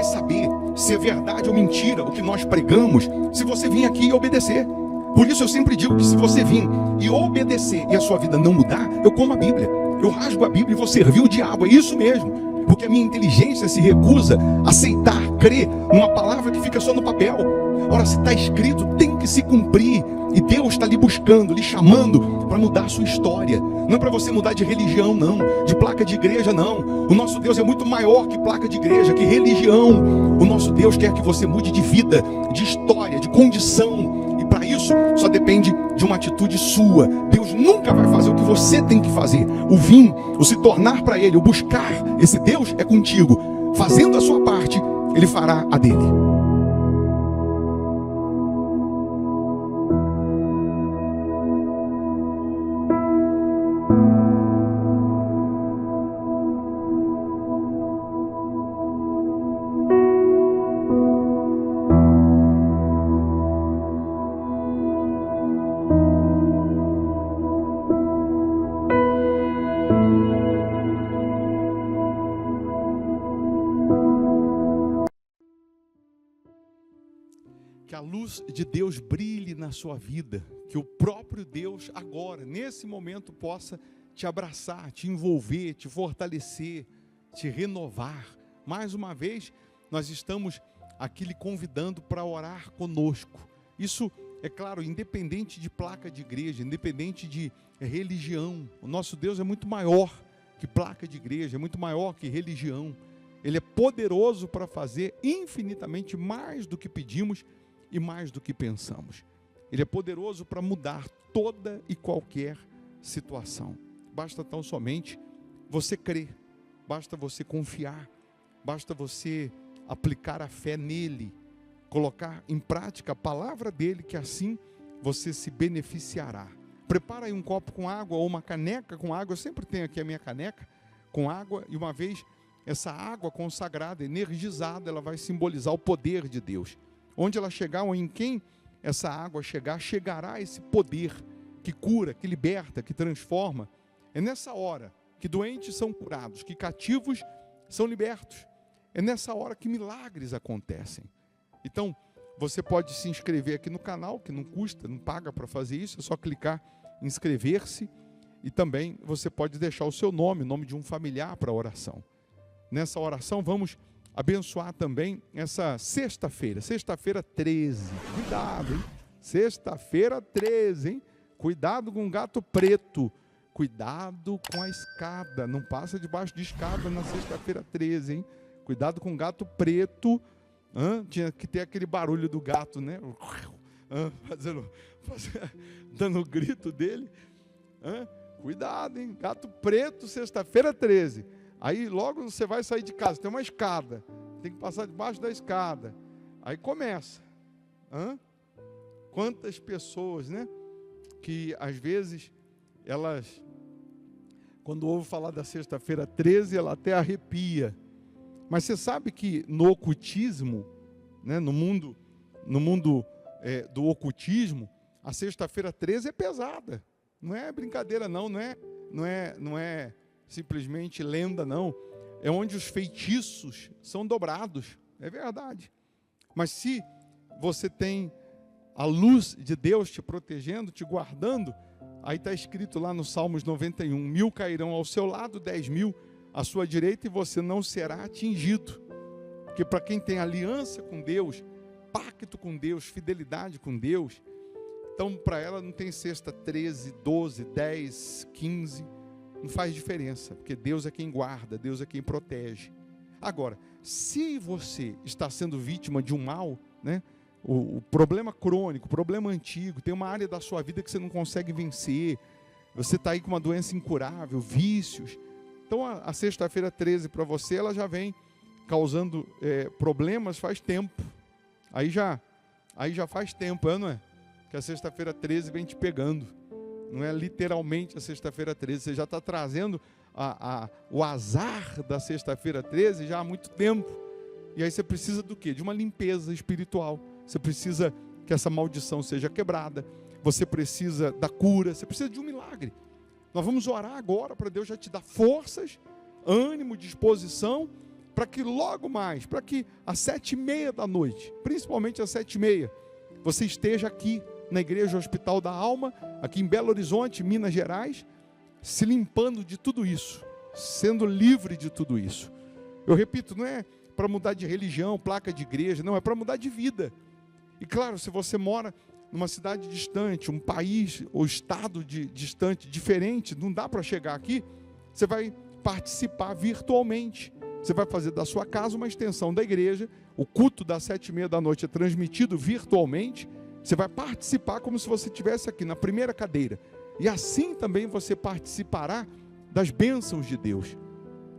saber se é verdade ou mentira o que nós pregamos, se você vir aqui e obedecer. Por isso eu sempre digo que se você vir e obedecer e a sua vida não mudar, eu como a Bíblia, eu rasgo a Bíblia e vou servir o diabo, é isso mesmo. Porque a minha inteligência se recusa a aceitar, crer numa palavra que fica só no papel. Ora, se está escrito, tem que se cumprir. E Deus está lhe buscando, lhe chamando para mudar a sua história. Não é para você mudar de religião, não. De placa de igreja, não. O nosso Deus é muito maior que placa de igreja, que religião. O nosso Deus quer que você mude de vida, de história, de condição. E para isso, só depende de uma atitude sua. Deus nunca vai fazer o que você tem que fazer. O vir, o se tornar para Ele, o buscar esse Deus é contigo. Fazendo a sua parte, Ele fará a dele. Que a luz de Deus brilhe na sua vida, que o próprio Deus agora, nesse momento, possa te abraçar, te envolver, te fortalecer, te renovar. Mais uma vez, nós estamos aqui lhe convidando para orar conosco. Isso, é claro, independente de placa de igreja, independente de religião. O nosso Deus é muito maior que placa de igreja, é muito maior que religião. Ele é poderoso para fazer infinitamente mais do que pedimos e mais do que pensamos. Ele é poderoso para mudar toda e qualquer situação. Basta tão somente você crer, basta você confiar, basta você aplicar a fé nele, colocar em prática a palavra dele, que assim você se beneficiará. Prepara aí um copo com água ou uma caneca com água. Eu sempre tenho aqui a minha caneca com água, e uma vez essa água consagrada, energizada, ela vai simbolizar o poder de Deus. Onde ela chegar, ou em quem essa água chegar, chegará esse poder que cura, que liberta, que transforma. É nessa hora que doentes são curados, que cativos são libertos. É nessa hora que milagres acontecem. Então, você pode se inscrever aqui no canal, que não custa, não paga para fazer isso, é só clicar em inscrever-se. E também você pode deixar o seu nome, o nome de um familiar para a oração. Nessa oração, vamos abençoar também essa sexta-feira, sexta-feira 13, cuidado, hein? Sexta-feira 13, hein? Cuidado com o gato preto, cuidado com a escada, não passa debaixo de escada na sexta-feira 13, hein? Cuidado com o gato preto, tinha que ter aquele barulho do gato, né? Dando o grito dele, cuidado, hein? Gato preto, sexta-feira 13. Aí logo você vai sair de casa, tem uma escada, tem que passar debaixo da escada. Aí começa. Quantas pessoas, né? Que às vezes elas, quando ouvem falar da sexta-feira 13, ela até arrepia. Mas você sabe que no ocultismo, né, no mundo do ocultismo, a sexta-feira 13 é pesada. Não é brincadeira não é simplesmente lenda, não. É onde os feitiços são dobrados. É verdade. Mas se você tem a luz de Deus te protegendo, te guardando, aí está escrito lá no Salmos 91, 1000 cairão ao seu lado, 10.000 à sua direita, e você não será atingido. Porque para quem tem aliança com Deus, pacto com Deus, fidelidade com Deus, então para ela não tem sexta 13, 12, 10, 15, não faz diferença, porque Deus é quem guarda, Deus é quem protege. Agora, se você está sendo vítima de um mal, né, o problema crônico, o problema antigo, tem uma área da sua vida que você não consegue vencer, você está aí com uma doença incurável, vícios, então a sexta-feira 13 para você, ela já vem causando problemas faz tempo, aí já faz tempo, não é? Que a sexta-feira 13 vem te pegando. Não é literalmente a sexta-feira 13, você já está trazendo o azar da sexta-feira 13 já há muito tempo. E aí você precisa do quê? De uma limpeza espiritual. Você precisa que essa maldição seja quebrada. Você precisa da cura, você precisa de um milagre. Nós vamos orar agora para Deus já te dar forças, ânimo, disposição para que logo mais, para que às 7h30 da noite, principalmente às 7h30, você esteja aqui na Igreja Hospital da Alma, aqui em Belo Horizonte, Minas Gerais, se limpando de tudo isso, sendo livre de tudo isso. Eu repito, não é para mudar de religião, placa de igreja, não, é para mudar de vida. E claro, se você mora numa cidade distante, um país ou estado distante, diferente, não dá para chegar aqui, você vai participar virtualmente. Você vai fazer da sua casa uma extensão da igreja, o culto das 7h30 da noite é transmitido virtualmente, você vai participar como se você estivesse aqui na primeira cadeira. E assim também você participará das bênçãos de Deus.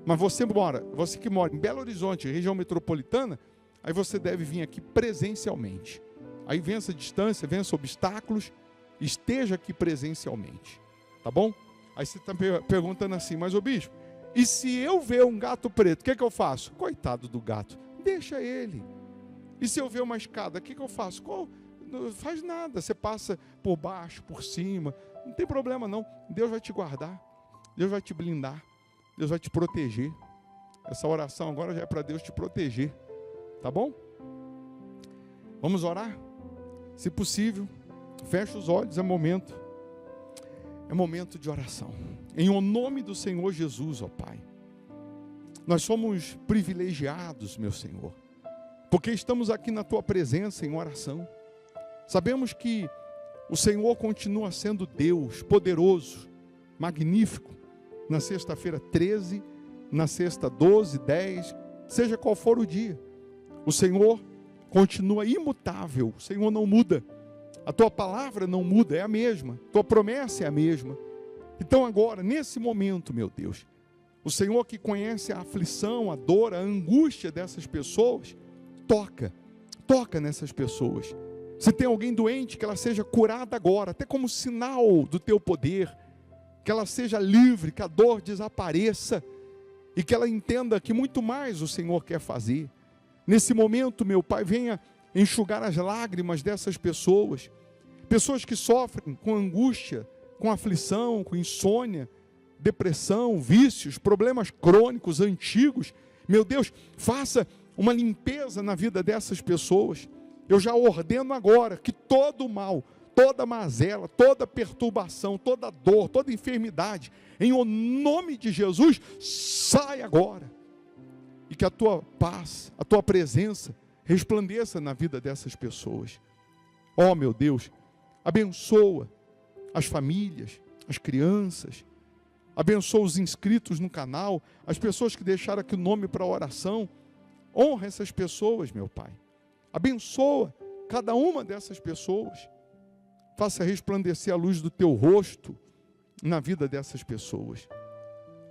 Mas você que mora em Belo Horizonte, região metropolitana, aí você deve vir aqui presencialmente. Aí vença a distância, vença obstáculos, esteja aqui presencialmente. Tá bom? Aí você está perguntando assim, mas ô bispo, e se eu ver um gato preto, o que eu faço? Coitado do gato, deixa ele. E se eu ver uma escada, o que eu faço? Não faz nada, você passa por baixo, por cima, não tem problema não. Deus vai te guardar, Deus vai te blindar, Deus vai te proteger. Essa oração agora já é para Deus te proteger, tá bom? Vamos orar? Se possível, feche os olhos, é momento de oração. Em o nome do Senhor Jesus, ó Pai, nós somos privilegiados, meu Senhor, porque estamos aqui na Tua presença em oração. Sabemos que o Senhor continua sendo Deus, poderoso, magnífico, na sexta-feira 13, na sexta 12, 10, seja qual for o dia. O Senhor continua imutável, o Senhor não muda. A Tua palavra não muda, é a mesma. Tua promessa é a mesma. Então agora, nesse momento, meu Deus, o Senhor que conhece a aflição, a dor, a angústia dessas pessoas, toca nessas pessoas. Se tem alguém doente, que ela seja curada agora, até como sinal do Teu poder, que ela seja livre, que a dor desapareça, e que ela entenda que muito mais o Senhor quer fazer. Nesse momento, meu Pai, venha enxugar as lágrimas dessas pessoas que sofrem com angústia, com aflição, com insônia, depressão, vícios, problemas crônicos, antigos. Meu Deus, faça uma limpeza na vida dessas pessoas. Eu já ordeno agora que todo mal, toda mazela, toda perturbação, toda dor, toda enfermidade, em o nome de Jesus, saia agora. E que a Tua paz, a Tua presença resplandeça na vida dessas pessoas. Ó, meu Deus, abençoa as famílias, as crianças, abençoa os inscritos no canal, as pessoas que deixaram aqui o nome para oração. Honra essas pessoas, meu Pai. Abençoa cada uma dessas pessoas. Faça resplandecer a luz do Teu rosto na vida dessas pessoas.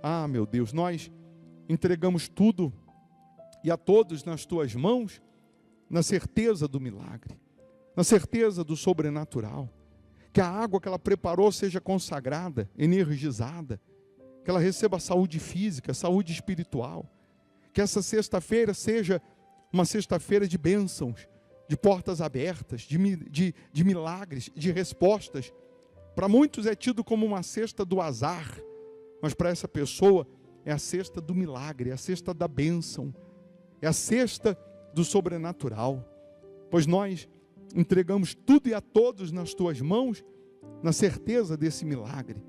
Ah, meu Deus, nós entregamos tudo e a todos nas Tuas mãos, na certeza do milagre, na certeza do sobrenatural. Que a água que ela preparou seja consagrada, energizada, que ela receba saúde física, saúde espiritual. Que essa sexta-feira seja uma sexta-feira de bênçãos, de portas abertas, de milagres, de respostas. Para muitos é tido como uma cesta do azar, mas para essa pessoa é a cesta do milagre, é a cesta da bênção, é a cesta do sobrenatural. Pois nós entregamos tudo e a todos nas Tuas mãos, na certeza desse milagre,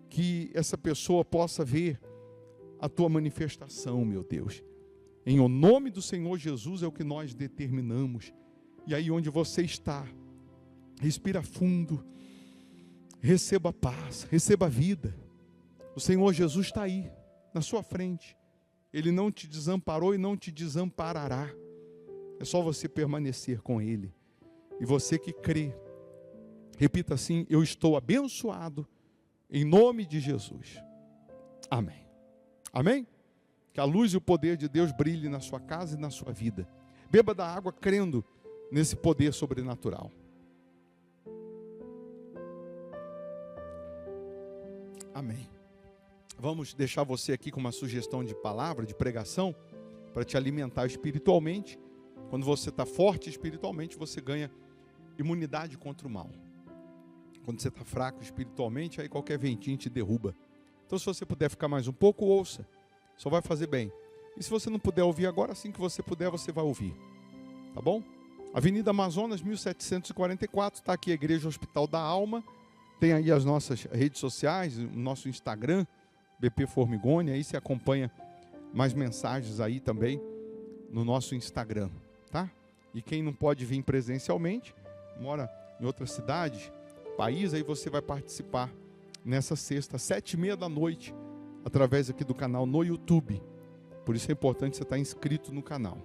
que essa pessoa possa ver a Tua manifestação, meu Deus. Em o nome do Senhor Jesus é o que nós determinamos. E aí onde você está, respira fundo, receba paz, receba vida. O Senhor Jesus está aí, na sua frente. Ele não te desamparou e não te desamparará. É só você permanecer com Ele. E você que crê, repita assim: eu estou abençoado em nome de Jesus. Amém. Amém? Que a luz e o poder de Deus brilhe na sua casa e na sua vida. Beba da água crendo nesse poder sobrenatural. Amém. Vamos deixar você aqui com uma sugestão de palavra, de pregação, para te alimentar espiritualmente. Quando você está forte espiritualmente, você ganha imunidade contra o mal. Quando você está fraco espiritualmente, aí qualquer ventinho te derruba. Então, se você puder ficar mais um pouco, ouça. Só vai fazer bem. E se você não puder ouvir agora, assim que você puder, você vai ouvir. Tá bom? Avenida Amazonas, 1744, está aqui a Igreja Hospital da Alma. Tem aí as nossas redes sociais, o nosso Instagram, BP Formigoni, aí você acompanha mais mensagens aí também no nosso Instagram, tá? E quem não pode vir presencialmente, mora em outras cidades, país, aí você vai participar nessa sexta, 7h30 da noite, através aqui do canal no YouTube. Por isso é importante você estar inscrito no canal.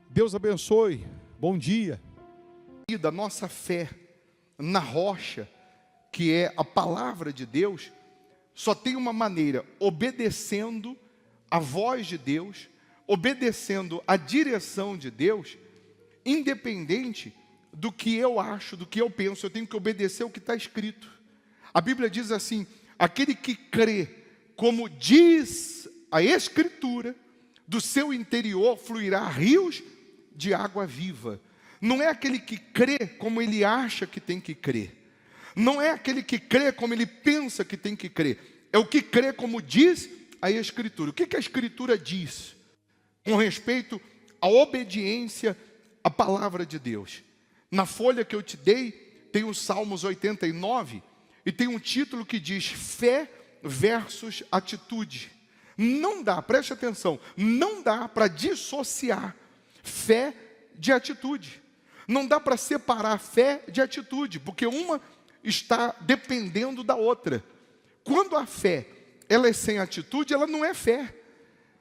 Deus abençoe, bom dia. E da nossa fé na rocha, que é a palavra de Deus, só tem uma maneira: obedecendo a voz de Deus, obedecendo a direção de Deus, independente do que eu acho, do que eu penso, eu tenho que obedecer o que está escrito. A Bíblia diz assim: aquele que crê como diz a Escritura, do seu interior fluirá rios de água viva. Não é aquele que crê como ele acha que tem que crer. Não é aquele que crê como ele pensa que tem que crer. É o que crê como diz a Escritura. O que a Escritura diz com respeito à obediência à palavra de Deus? Na folha que eu te dei, tem o Salmos 89, e tem um título que diz fé versus atitude. Não dá, preste atenção, não dá para dissociar fé de atitude. Não dá para separar fé de atitude, porque uma está dependendo da outra. Quando a fé ela é sem atitude, ela não é fé.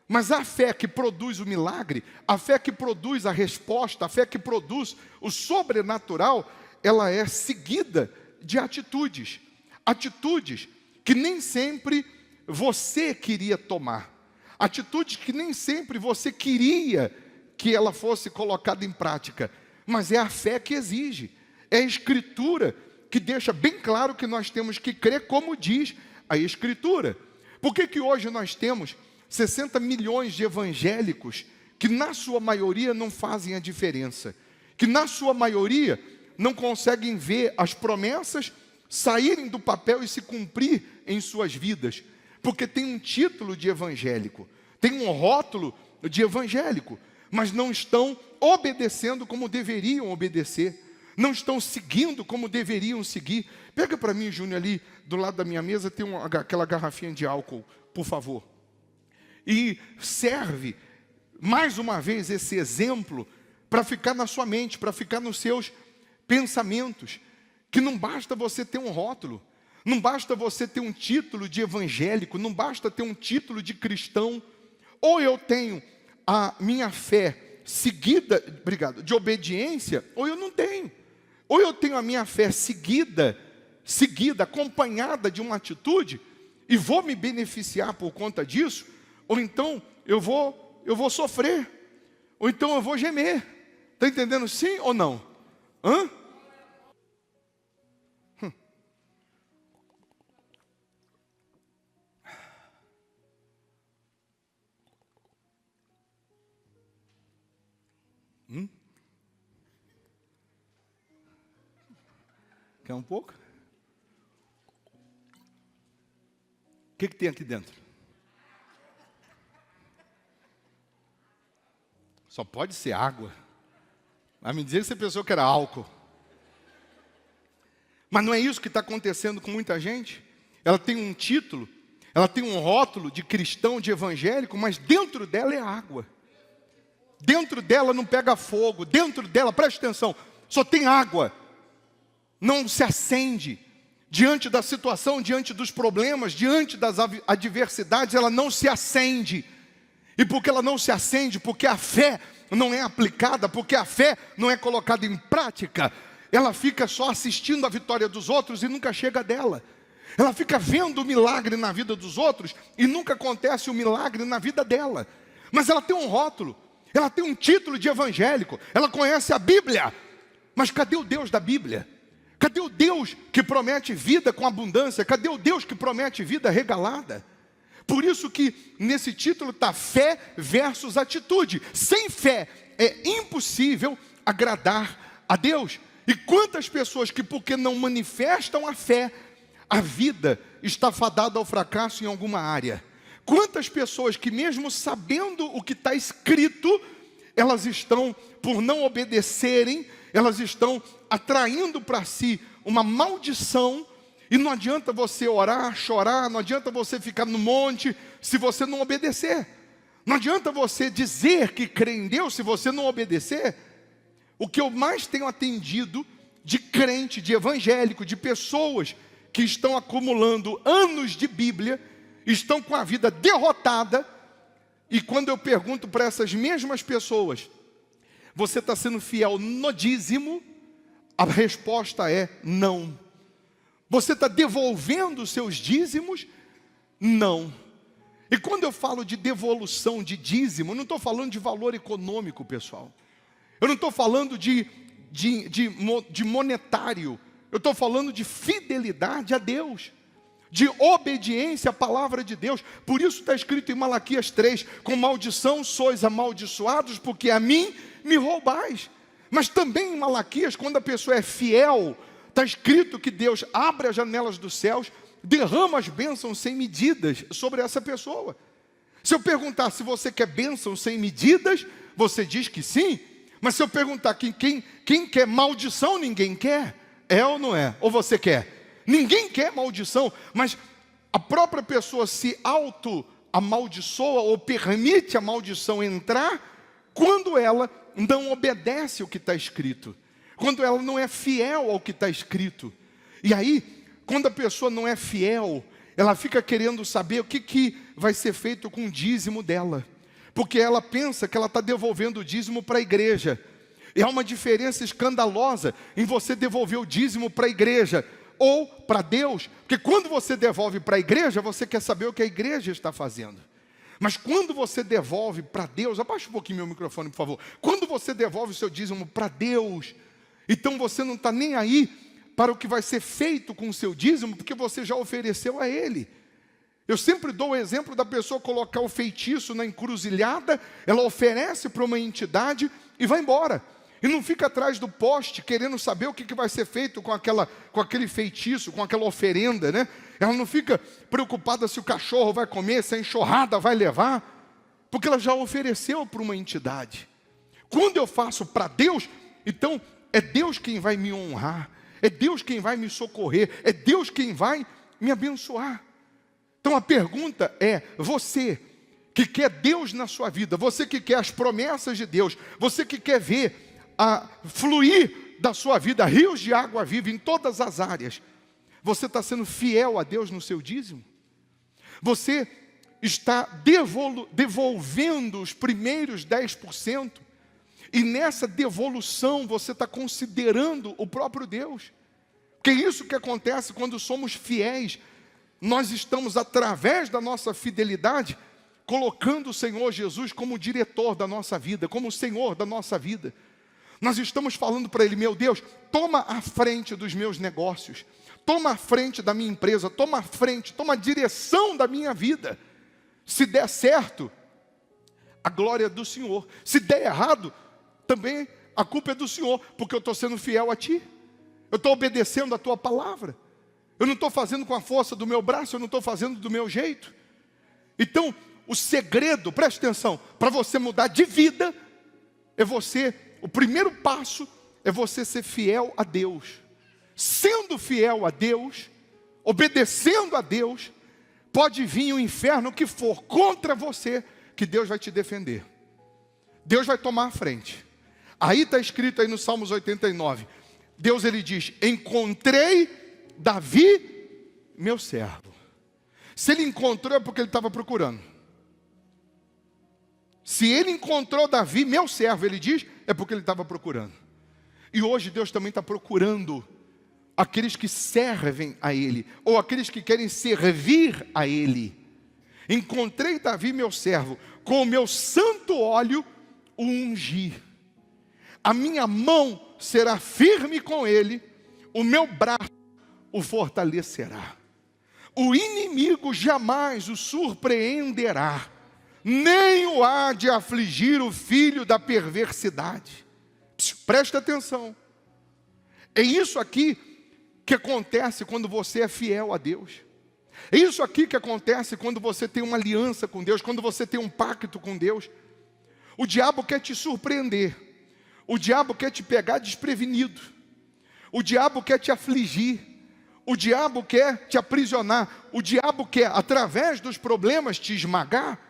Mas a fé que produz o milagre, a fé que produz a resposta, a fé que produz o sobrenatural, ela é seguida de atitudes. Atitudes que nem sempre você queria tomar. Atitudes que nem sempre você queria que ela fosse colocada em prática. Mas é a fé que exige. É a Escritura que deixa bem claro que nós temos que crer como diz a Escritura. Por que hoje nós temos 60 milhões de evangélicos que na sua maioria não fazem a diferença? Que na sua maioria não conseguem ver as promessas saírem do papel e se cumprir em suas vidas? Porque tem um título de evangélico, tem um rótulo de evangélico, mas não estão obedecendo como deveriam obedecer, não estão seguindo como deveriam seguir. Pega para mim, Júnior, ali do lado da minha mesa tem aquela garrafinha de álcool, por favor. E serve, mais uma vez, esse exemplo para ficar na sua mente, para ficar nos seus pensamentos, que não basta você ter um rótulo, não basta você ter um título de evangélico, não basta ter um título de cristão. Ou eu tenho a minha fé seguida, de obediência, ou eu não tenho. Ou eu tenho a minha fé seguida, acompanhada de uma atitude, e vou me beneficiar por conta disso, ou então eu vou sofrer, ou então eu vou gemer. Está entendendo sim ou não? Hã? Quer um pouco? O que tem aqui dentro? Só pode ser água. Vai me dizer que você pensou que era álcool. Mas não é isso que está acontecendo com muita gente? Ela tem um título, ela tem um rótulo de cristão, de evangélico, mas dentro dela é água. Dentro dela não pega fogo, dentro dela, preste atenção, só tem água. Não se acende diante da situação, diante dos problemas, diante das adversidades, ela não se acende. E porque ela não se acende, porque a fé não é aplicada, porque a fé não é colocada em prática, ela fica só assistindo a vitória dos outros e nunca chega dela. Ela fica vendo o milagre na vida dos outros e nunca acontece o milagre na vida dela. Mas ela tem um rótulo, ela tem um título de evangélico, ela conhece a Bíblia. Mas cadê o Deus da Bíblia? Cadê o Deus que promete vida com abundância? Cadê o Deus que promete vida regalada? Por isso que nesse título está fé versus atitude. Sem fé é impossível agradar a Deus. E quantas pessoas que porque não manifestam a fé, a vida está fadada ao fracasso em alguma área. Quantas pessoas que mesmo sabendo o que está escrito, elas estão, por não obedecerem, elas estão atraindo para si uma maldição. E não adianta você orar, chorar, não adianta você ficar no monte se você não obedecer. Não adianta você dizer que crê em Deus se você não obedecer. O que eu mais tenho atendido de crente, de evangélico, de pessoas que estão acumulando anos de Bíblia, estão com a vida derrotada, e quando eu pergunto para essas mesmas pessoas, você está sendo fiel no dízimo? A resposta é não. Você está devolvendo os seus dízimos? Não. E quando eu falo de devolução de dízimo, eu não estou falando de valor econômico, pessoal. Eu não estou falando de monetário. Eu estou falando de fidelidade a Deus, de obediência à palavra de Deus. Por isso está escrito em Malaquias 3, com maldição sois amaldiçoados, porque a mim me roubais. Mas também em Malaquias, quando a pessoa é fiel, está escrito que Deus abre as janelas dos céus, derrama as bênçãos sem medidas sobre essa pessoa. Se eu perguntar se você quer bênçãos sem medidas, você diz que sim. Mas se eu perguntar quem quer maldição, ninguém quer. É ou não é? Ou você quer? Ninguém quer maldição, mas a própria pessoa se auto-amaldiçoa ou permite a maldição entrar quando ela não obedece o que está escrito, quando ela não é fiel ao que está escrito. E aí, quando a pessoa não é fiel, ela fica querendo saber o que vai ser feito com o dízimo dela, porque ela pensa que ela está devolvendo o dízimo para a igreja. E há uma diferença escandalosa em você devolver o dízimo para a igreja ou para Deus, porque quando você devolve para a igreja, você quer saber o que a igreja está fazendo. Mas quando você devolve para Deus, abaixa um pouquinho meu microfone, por favor. Quando você devolve o seu dízimo para Deus, então você não está nem aí para o que vai ser feito com o seu dízimo, porque você já ofereceu a Ele. Eu sempre dou o exemplo da pessoa colocar o feitiço na encruzilhada, ela oferece para uma entidade e vai embora. E não fica atrás do poste querendo saber o que vai ser feito com aquele feitiço, com aquela oferenda, né? Ela não fica preocupada se o cachorro vai comer, se a enxurrada vai levar, porque ela já ofereceu para uma entidade. Quando eu faço para Deus, então é Deus quem vai me honrar, é Deus quem vai me socorrer, é Deus quem vai me abençoar. Então a pergunta é, você que quer Deus na sua vida, você que quer as promessas de Deus, você que quer ver a fluir da sua vida rios de água viva em todas as áreas, você está sendo fiel a Deus no seu dízimo? Você está devolvendo os primeiros 10%? E nessa devolução você está considerando o próprio Deus? Porque é isso que acontece quando somos fiéis. Nós estamos, através da nossa fidelidade, colocando o Senhor Jesus como diretor da nossa vida, como o Senhor da nossa vida. Nós estamos falando para Ele, meu Deus, toma a frente dos meus negócios, toma a frente da minha empresa, toma a frente, toma a direção da minha vida. Se der certo, a glória é do Senhor. Se der errado, também a culpa é do Senhor, porque eu estou sendo fiel a Ti. Eu estou obedecendo a Tua palavra. Eu não estou fazendo com a força do meu braço, eu não estou fazendo do meu jeito. Então, o segredo, preste atenção, para você mudar de vida, o primeiro passo é você ser fiel a Deus. Sendo fiel a Deus, obedecendo a Deus, pode vir o inferno que for contra você, que Deus vai te defender. Deus vai tomar a frente. Aí está escrito aí no Salmos 89, Deus ele diz, encontrei Davi, meu servo. Se ele encontrou é porque ele estava procurando. Se ele encontrou Davi, meu servo, ele diz, é porque ele estava procurando. E hoje Deus também está procurando aqueles que servem a Ele, ou aqueles que querem servir a Ele. Encontrei Davi, meu servo, com o meu santo óleo o ungi. A minha mão será firme com ele, o meu braço o fortalecerá. O inimigo jamais o surpreenderá, nem o há de afligir o filho da perversidade. Presta atenção. É isso aqui que acontece quando você é fiel a Deus. É isso aqui que acontece quando você tem uma aliança com Deus, quando você tem um pacto com Deus. O diabo quer te surpreender. O diabo quer te pegar desprevenido. O diabo quer te afligir. O diabo quer te aprisionar. O diabo quer, através dos problemas, te esmagar.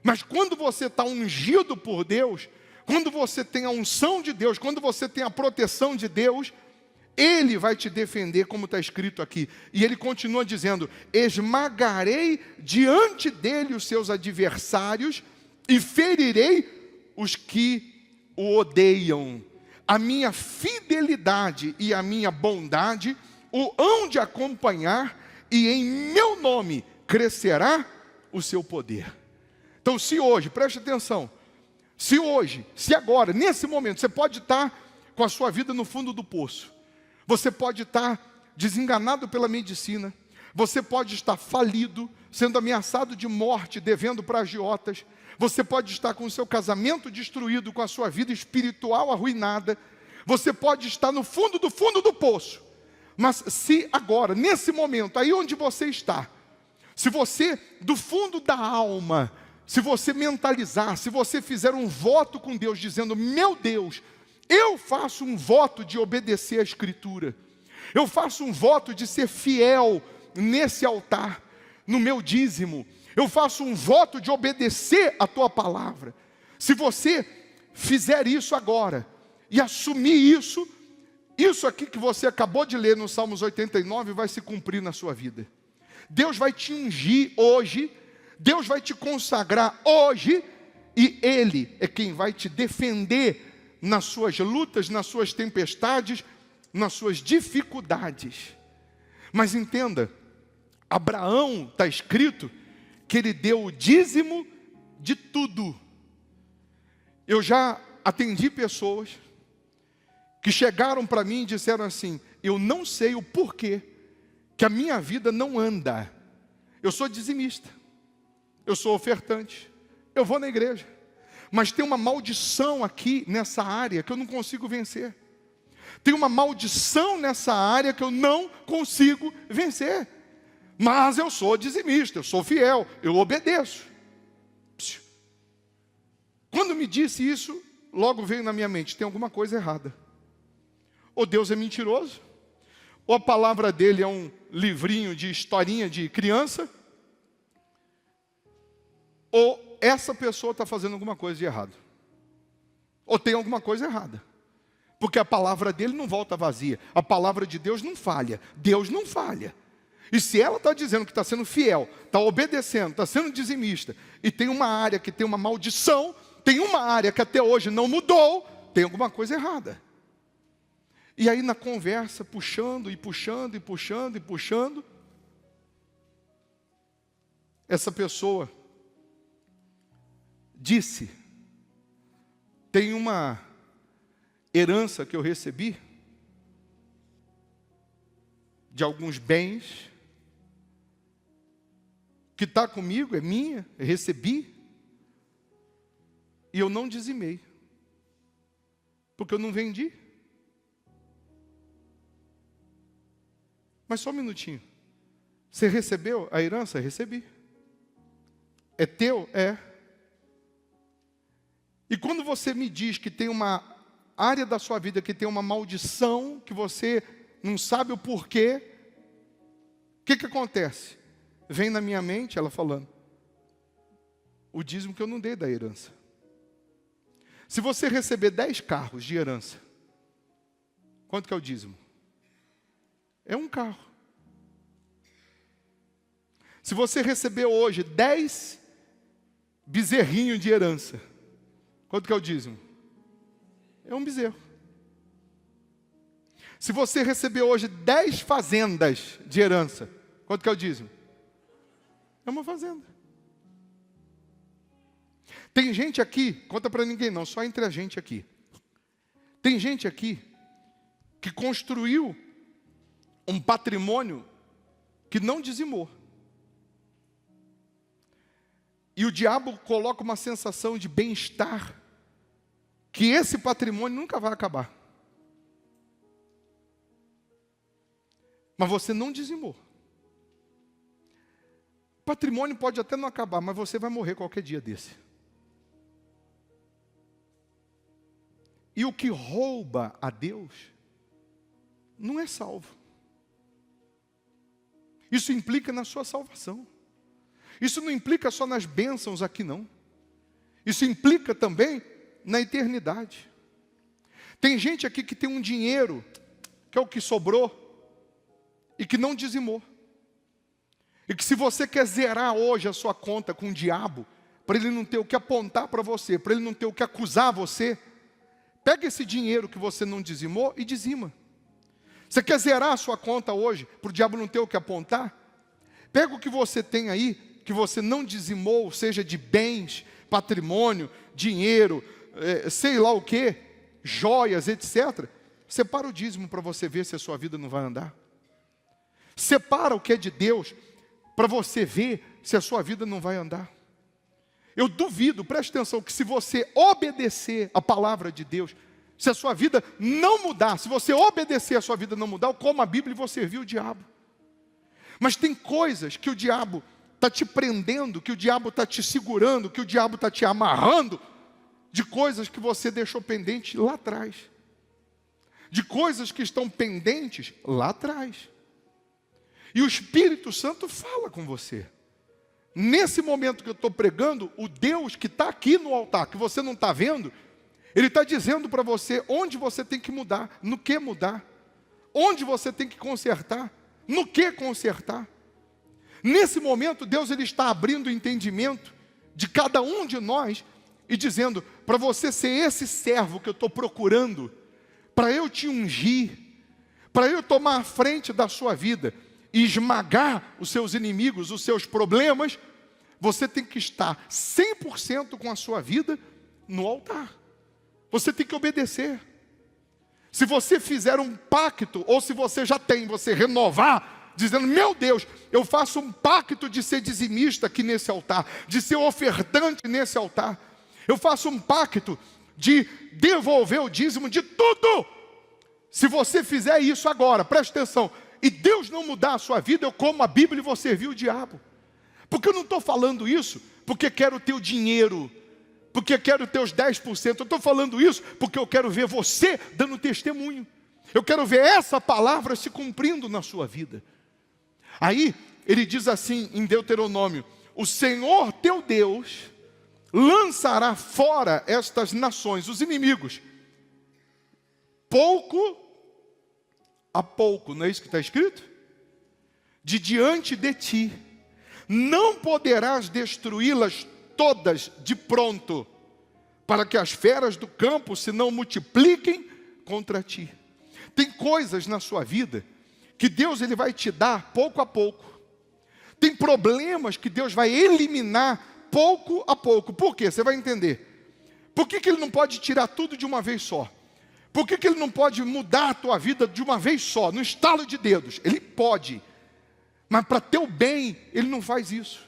Mas quando você está ungido por Deus, quando você tem a unção de Deus, quando você tem a proteção de Deus, Ele vai te defender, como está escrito aqui. E Ele continua dizendo: esmagarei diante dele os seus adversários e ferirei os que o odeiam. A minha fidelidade e a minha bondade o hão de acompanhar, e em meu nome crescerá o seu poder. Então, se hoje, preste atenção, se hoje, se agora, nesse momento, você pode estar com a sua vida no fundo do poço, você pode estar desenganado pela medicina, você pode estar falido, sendo ameaçado de morte, devendo para agiotas, você pode estar com o seu casamento destruído, com a sua vida espiritual arruinada, você pode estar no fundo do poço. Mas se agora, nesse momento, aí onde você está, se você, do fundo da alma, se você mentalizar, se você fizer um voto com Deus, dizendo: meu Deus, eu faço um voto de obedecer a Escritura, eu faço um voto de ser fiel nesse altar, no meu dízimo, eu faço um voto de obedecer a Tua palavra. Se você fizer isso agora, e assumir isso aqui que você acabou de ler no Salmos 89 vai se cumprir na sua vida. Deus vai te ungir hoje, Deus vai te consagrar hoje, e Ele é quem vai te defender nas suas lutas, nas suas tempestades, nas suas dificuldades. Mas entenda, Abraão, está escrito que ele deu o dízimo de tudo. Eu já atendi pessoas que chegaram para mim e disseram assim: eu não sei o porquê que a minha vida não anda. Eu sou dizimista, eu sou ofertante, eu vou na igreja, mas tem uma maldição aqui nessa área que eu não consigo vencer. Tem uma maldição nessa área que eu não consigo vencer. Mas eu sou dizimista, eu sou fiel, eu obedeço. Quando me disse isso, logo veio na minha mente: tem alguma coisa errada. Ou Deus é mentiroso, ou a palavra dele é um livrinho de historinha de criança, ou essa pessoa está fazendo alguma coisa de errado, ou tem alguma coisa errada, porque a palavra dele não volta vazia, a palavra de Deus não falha, Deus não falha. E se ela está dizendo que está sendo fiel, está obedecendo, está sendo dizimista, e tem uma área que tem uma maldição, tem uma área que até hoje não mudou, tem alguma coisa errada. E aí na conversa, puxando, essa pessoa disse: tem uma herança que eu recebi, de alguns bens, que está comigo, é minha, eu recebi, e eu não dizimei, porque eu não vendi. Mas só um minutinho. Você recebeu a herança? Recebi. É teu? É. E quando você me diz que tem uma área da sua vida que tem uma maldição, que você não sabe o porquê, o que acontece? Vem na minha mente ela falando: o dízimo que eu não dei da herança. Se você receber 10 carros de herança, quanto que é o dízimo? É um carro. Se você receber hoje 10 bezerrinhos de herança, quanto que é o dízimo? É um bezerro. Se você receber hoje 10 fazendas de herança, quanto que é o dízimo? É uma fazenda. Tem gente aqui, conta para ninguém não, só entre a gente aqui. Tem gente aqui que construiu um patrimônio que não dizimou. E o diabo coloca uma sensação de bem-estar, que esse patrimônio nunca vai acabar. Mas você não dizimou. patrimônio pode até não acabar, mas você vai morrer qualquer dia desse. E o que rouba a Deus não é salvo. Isso implica na sua salvação. Isso não implica só nas bênçãos aqui, não. Isso implica também na eternidade. Tem gente aqui que tem um dinheiro, que é o que sobrou, e que não dizimou. E que se você quer zerar hoje a sua conta com o diabo, para ele não ter o que apontar para você, para ele não ter o que acusar você, pega esse dinheiro que você não dizimou e dizima. Você quer zerar a sua conta hoje, para o diabo não ter o que apontar? Pega o que você tem aí, que você não dizimou, seja de bens, patrimônio, dinheiro, sei lá o que, joias, etc. Separa o dízimo para você ver se a sua vida não vai andar. Separa o que é de Deus para você ver se a sua vida não vai andar. Eu duvido, preste atenção, que se você obedecer a palavra de Deus, se a sua vida não mudar, se você obedecer a sua vida não mudar, como a Bíblia, vou servir o diabo. Mas tem coisas que o diabo está te prendendo, que o diabo está te segurando, que o diabo está te amarrando, de coisas que você deixou pendente lá atrás. De coisas que estão pendentes lá atrás. E o Espírito Santo fala com você. Nesse momento que eu estou pregando, o Deus que está aqui no altar, que você não está vendo, Ele está dizendo para você onde você tem que mudar, no que mudar, onde você tem que consertar, no que consertar. Nesse momento, Deus ele está abrindo o entendimento de cada um de nós e dizendo, para você ser esse servo que eu estou procurando, para eu te ungir, para eu tomar a frente da sua vida e esmagar os seus inimigos, os seus problemas, você tem que estar 100% com a sua vida no altar. Você tem que obedecer. Se você fizer um pacto, ou se você já tem, você renovar, dizendo, meu Deus, eu faço um pacto de ser dizimista aqui nesse altar, de ser ofertante nesse altar. Eu faço um pacto de devolver o dízimo de tudo. Se você fizer isso agora, preste atenção, e Deus não mudar a sua vida, eu como a Bíblia e vou servir o diabo. Porque eu não estou falando isso porque quero o teu dinheiro, porque quero os teus 10%. Eu estou falando isso porque eu quero ver você dando testemunho. Eu quero ver essa palavra se cumprindo na sua vida. Aí, ele diz assim em Deuteronômio, o Senhor teu Deus lançará fora estas nações, os inimigos, pouco a pouco, não é isso que está escrito? De diante de ti, não poderás destruí-las todas de pronto, para que as feras do campo se não multipliquem contra ti. Tem coisas na sua vida que Deus ele vai te dar pouco a pouco. Tem problemas que Deus vai eliminar pouco a pouco. Por quê? Você vai entender. Por que Ele não pode tirar tudo de uma vez só? Por que Ele não pode mudar a tua vida de uma vez só, no estalo de dedos? Ele pode. Mas para teu bem, Ele não faz isso.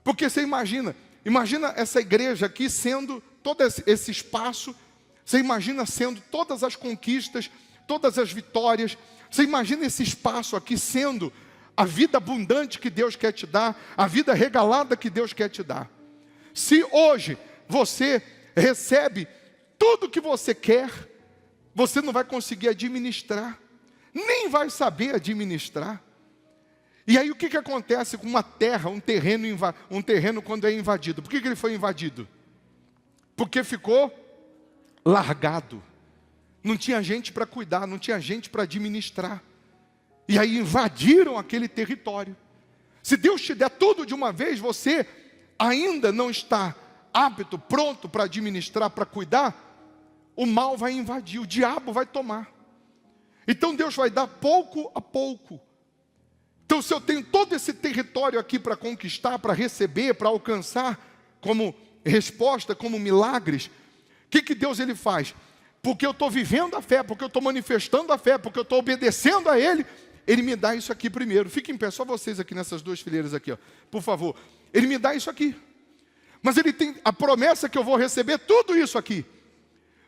Porque você imagina essa igreja aqui sendo todo esse espaço, você imagina sendo todas as conquistas, todas as vitórias, você imagina esse espaço aqui sendo a vida abundante que Deus quer te dar, a vida regalada que Deus quer te dar. Se hoje você recebe tudo que você quer, você não vai conseguir administrar, nem vai saber administrar. E aí o que acontece com uma terra, um terreno quando é invadido? Por que ele foi invadido? Porque ficou largado. Não tinha gente para cuidar, não tinha gente para administrar. E aí invadiram aquele território. Se Deus te der tudo de uma vez, você ainda não está apto, pronto para administrar, para cuidar, o mal vai invadir, o diabo vai tomar. Então Deus vai dar pouco a pouco. Então se eu tenho todo esse território aqui para conquistar, para receber, para alcançar, como resposta, como milagres, o que Deus ele faz? Porque eu estou vivendo a fé, porque eu estou manifestando a fé, porque eu estou obedecendo a Ele, Ele me dá isso aqui primeiro. Fiquem em pé, só vocês aqui nessas duas fileiras aqui, ó, por favor. Ele me dá isso aqui. Mas Ele tem a promessa que eu vou receber tudo isso aqui.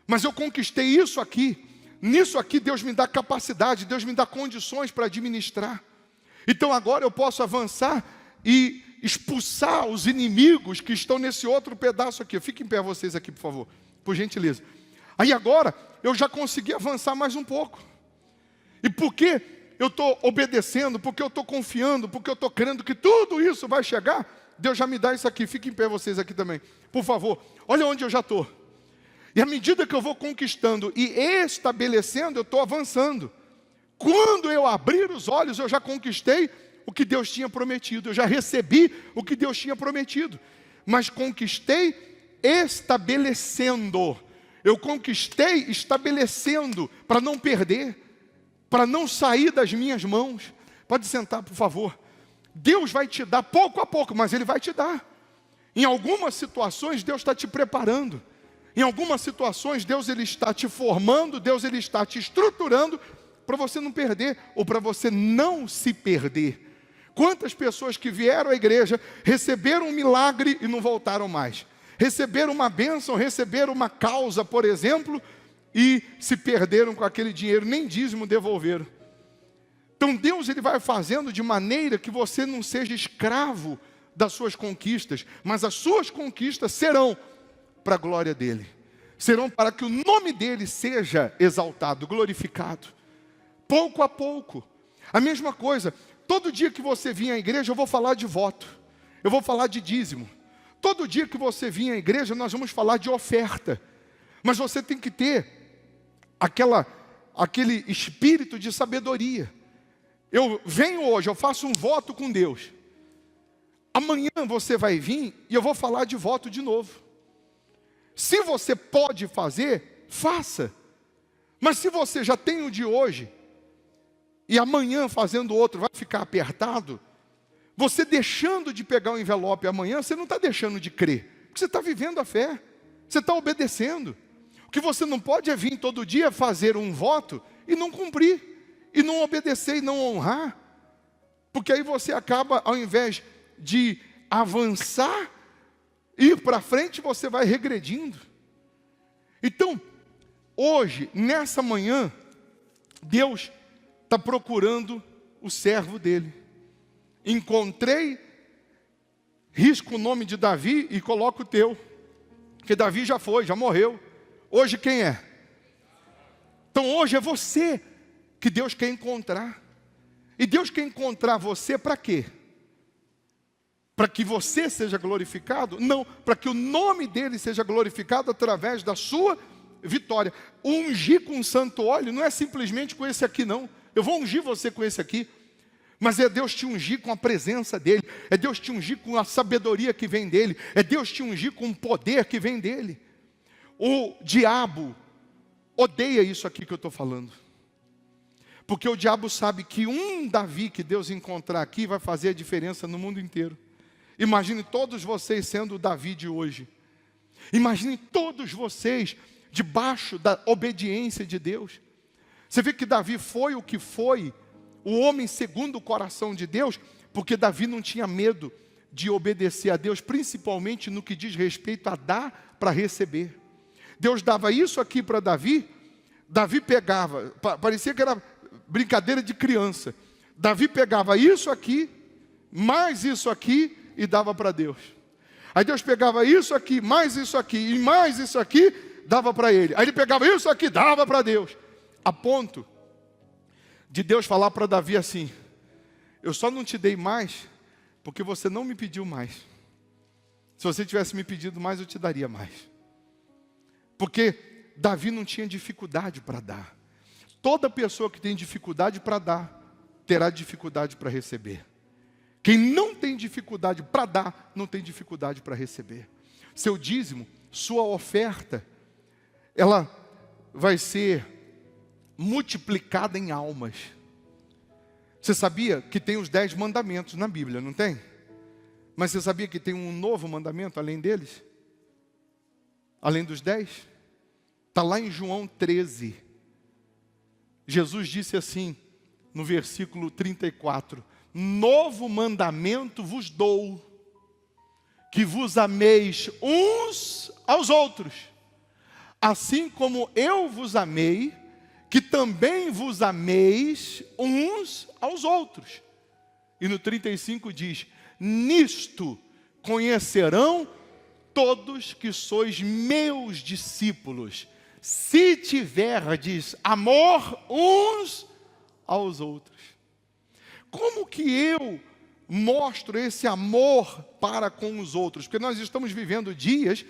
Mas eu conquistei isso aqui. Nisso aqui Deus me dá capacidade, Deus me dá condições para administrar. Então agora eu posso avançar e expulsar os inimigos que estão nesse outro pedaço aqui. Fiquem em pé vocês aqui, por favor, por gentileza. Aí agora, eu já consegui avançar mais um pouco. E por que eu estou obedecendo, porque eu estou confiando, porque eu estou crendo que tudo isso vai chegar, Deus já me dá isso aqui. Fiquem em pé vocês aqui também, por favor. Olha onde eu já estou. E à medida que eu vou conquistando e estabelecendo, eu estou avançando. Quando eu abrir os olhos, eu já conquistei o que Deus tinha prometido. Eu já recebi o que Deus tinha prometido. Mas conquistei estabelecendo. Eu conquistei estabelecendo para não perder, para não sair das minhas mãos. Pode sentar, por favor. Deus vai te dar pouco a pouco, mas Ele vai te dar. Em algumas situações, Deus está te preparando. Em algumas situações, Deus Ele está te formando, Deus Ele está te estruturando para você não perder, ou para você não se perder. Quantas pessoas que vieram à igreja, receberam um milagre e não voltaram mais. Receberam uma bênção, receberam uma causa, por exemplo, e se perderam com aquele dinheiro, nem dízimo devolveram. Então Deus Ele vai fazendo de maneira que você não seja escravo das suas conquistas, mas as suas conquistas serão para a glória dEle. Serão para que o nome dEle seja exaltado, glorificado. Pouco a pouco. A mesma coisa, todo dia que você vir à igreja, eu vou falar de voto. Eu vou falar de dízimo. Todo dia que você vir à igreja, nós vamos falar de oferta. Mas você tem que ter aquele espírito de sabedoria. Eu venho hoje, eu faço um voto com Deus. Amanhã você vai vir e eu vou falar de voto de novo. Se você pode fazer, faça. Mas se você já tem o de hoje, e amanhã fazendo outro vai ficar apertado, você deixando de pegar o envelope amanhã, você não está deixando de crer, porque você está vivendo a fé, você está obedecendo. O que você não pode é vir todo dia fazer um voto e não cumprir, e não obedecer e não honrar, porque aí você acaba, ao invés de avançar, ir para frente, você vai regredindo. Então, hoje, nessa manhã, Deus está procurando o servo dele. Encontrei, risco o nome de Davi e coloco o teu, porque Davi já foi, já morreu. Hoje quem é? Então hoje é você que Deus quer encontrar. E Deus quer encontrar você para quê? Para que você seja glorificado? Não, para que o nome dele seja glorificado através da sua vitória. Ungir com santo óleo não é simplesmente com esse aqui não. Eu vou ungir você com esse aqui, mas é Deus te ungir com a presença dEle, é Deus te ungir com a sabedoria que vem dEle, é Deus te ungir com o poder que vem dEle. O diabo odeia isso aqui que eu estou falando, porque o diabo sabe que um Davi que Deus encontrar aqui vai fazer a diferença no mundo inteiro. Imagine todos vocês sendo o Davi de hoje, imagine todos vocês debaixo da obediência de Deus. Você vê que Davi foi o que foi, o homem segundo o coração de Deus, porque Davi não tinha medo de obedecer a Deus, principalmente no que diz respeito a dar para receber. Deus dava isso aqui para Davi, Davi pegava, parecia que era brincadeira de criança. Davi pegava isso aqui, mais isso aqui e dava para Deus. Aí Deus pegava isso aqui, mais isso aqui e mais isso aqui, dava para ele. Aí ele pegava isso aqui, dava para Deus. A ponto de Deus falar para Davi assim: eu só não te dei mais porque você não me pediu mais. Se você tivesse me pedido mais, eu te daria mais. Porque Davi não tinha dificuldade para dar. Toda pessoa que tem dificuldade para dar, terá dificuldade para receber. Quem não tem dificuldade para dar, não tem dificuldade para receber. Seu dízimo, sua oferta, ela vai ser multiplicada em almas. Você sabia que tem os 10 mandamentos na Bíblia, não tem? Mas você sabia que tem um novo mandamento além deles? Além dos 10? Está lá em João 13. Jesus disse assim, no versículo 34, novo mandamento vos dou, que vos ameis uns aos outros, assim como eu vos amei, que também vos ameis uns aos outros. E no 35 diz, nisto conhecerão todos que sois meus discípulos, se tiverdes amor uns aos outros. Como que eu mostro esse amor para com os outros? Porque nós estamos vivendo dias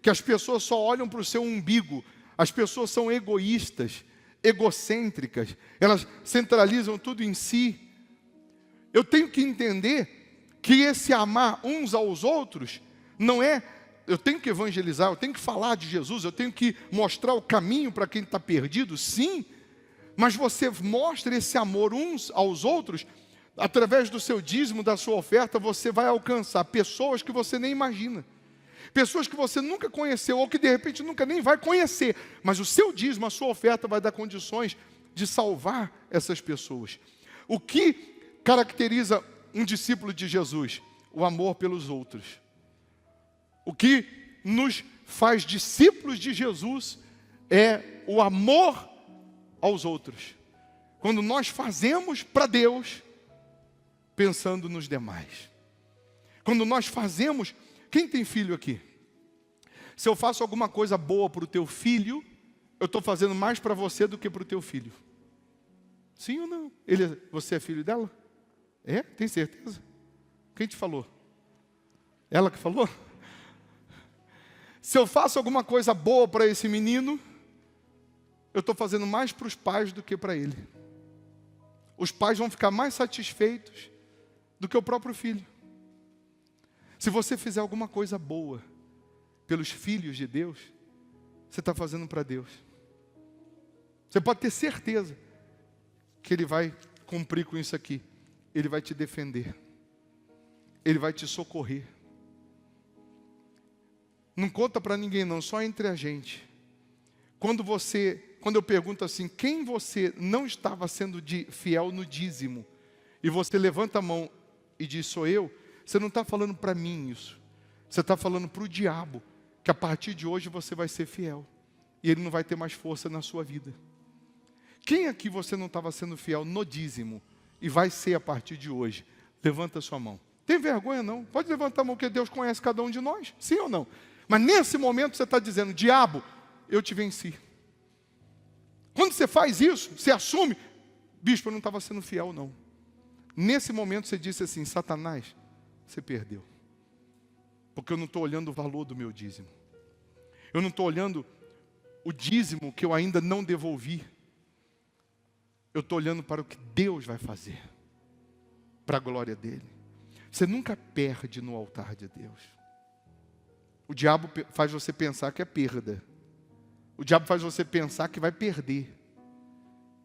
que as pessoas só olham para o seu umbigo, as pessoas são egoístas, egocêntricas, elas centralizam tudo em si. Eu tenho que entender que esse amar uns aos outros não é, eu tenho que evangelizar, eu tenho que falar de Jesus, eu tenho que mostrar o caminho para quem está perdido, sim, mas você mostra esse amor uns aos outros, através do seu dízimo, da sua oferta, você vai alcançar pessoas que você nem imagina. Pessoas que você nunca conheceu, ou que de repente nunca nem vai conhecer. Mas o seu dízimo, a sua oferta vai dar condições de salvar essas pessoas. O que caracteriza um discípulo de Jesus? O amor pelos outros. O que nos faz discípulos de Jesus é o amor aos outros. Quando nós fazemos para Deus, pensando nos demais. Quando nós fazemos... Quem tem filho aqui? Se eu faço alguma coisa boa para o teu filho, eu estou fazendo mais para você do que para o teu filho. Sim ou não? Você é filho dela? É? Tem certeza? Quem te falou? Ela que falou? Se eu faço alguma coisa boa para esse menino, eu estou fazendo mais para os pais do que para ele. Os pais vão ficar mais satisfeitos do que o próprio filho. Se você fizer alguma coisa boa pelos filhos de Deus, você está fazendo para Deus. Você pode ter certeza que Ele vai cumprir com isso aqui. Ele vai te defender. Ele vai te socorrer. Não conta para ninguém não, só entre a gente. Quando eu pergunto assim, quem você não estava sendo fiel no dízimo, e você levanta a mão e diz, sou eu, você não está falando para mim isso. Você está falando para o diabo, que a partir de hoje você vai ser fiel. E ele não vai ter mais força na sua vida. Quem aqui você não estava sendo fiel no dízimo, e vai ser a partir de hoje? Levanta a sua mão. Tem vergonha não? Pode levantar a mão, porque Deus conhece cada um de nós. Sim ou não? Mas nesse momento você está dizendo, diabo, eu te venci. Quando você faz isso, você assume, bispo, eu não estava sendo fiel não. Nesse momento você disse assim, Satanás, você perdeu. Porque eu não estou olhando o valor do meu dízimo. Eu não estou olhando o dízimo que eu ainda não devolvi. Eu estou olhando para o que Deus vai fazer. Para a glória dEle. Você nunca perde no altar de Deus. O diabo faz você pensar que é perda. O diabo faz você pensar que vai perder.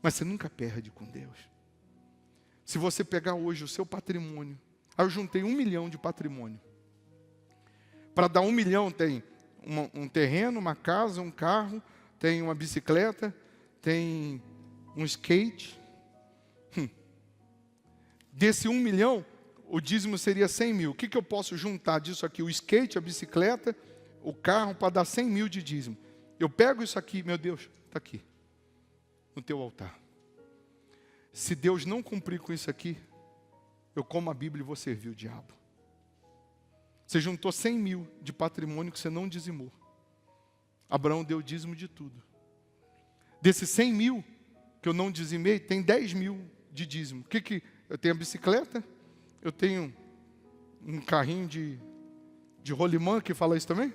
Mas você nunca perde com Deus. Se você pegar hoje o seu patrimônio. Aí eu juntei 1 milhão de patrimônio. Para dar 1 milhão tem um terreno, uma casa, um carro, tem uma bicicleta, tem um skate. Desse 1 milhão, o dízimo seria 100 mil. O que eu posso juntar disso aqui? O skate, a bicicleta, o carro, para dar 100 mil de dízimo. Eu pego isso aqui, meu Deus, está aqui, no teu altar. Se Deus não cumprir com isso aqui, eu como a Bíblia e vou servir o diabo. Você juntou 100 mil de patrimônio que você não dizimou. Abraão deu dízimo de tudo. Desses 100 mil que eu não dizimei, tem 10 mil de dízimo. O que eu tenho? A bicicleta, eu tenho um carrinho de rolimã que fala isso também.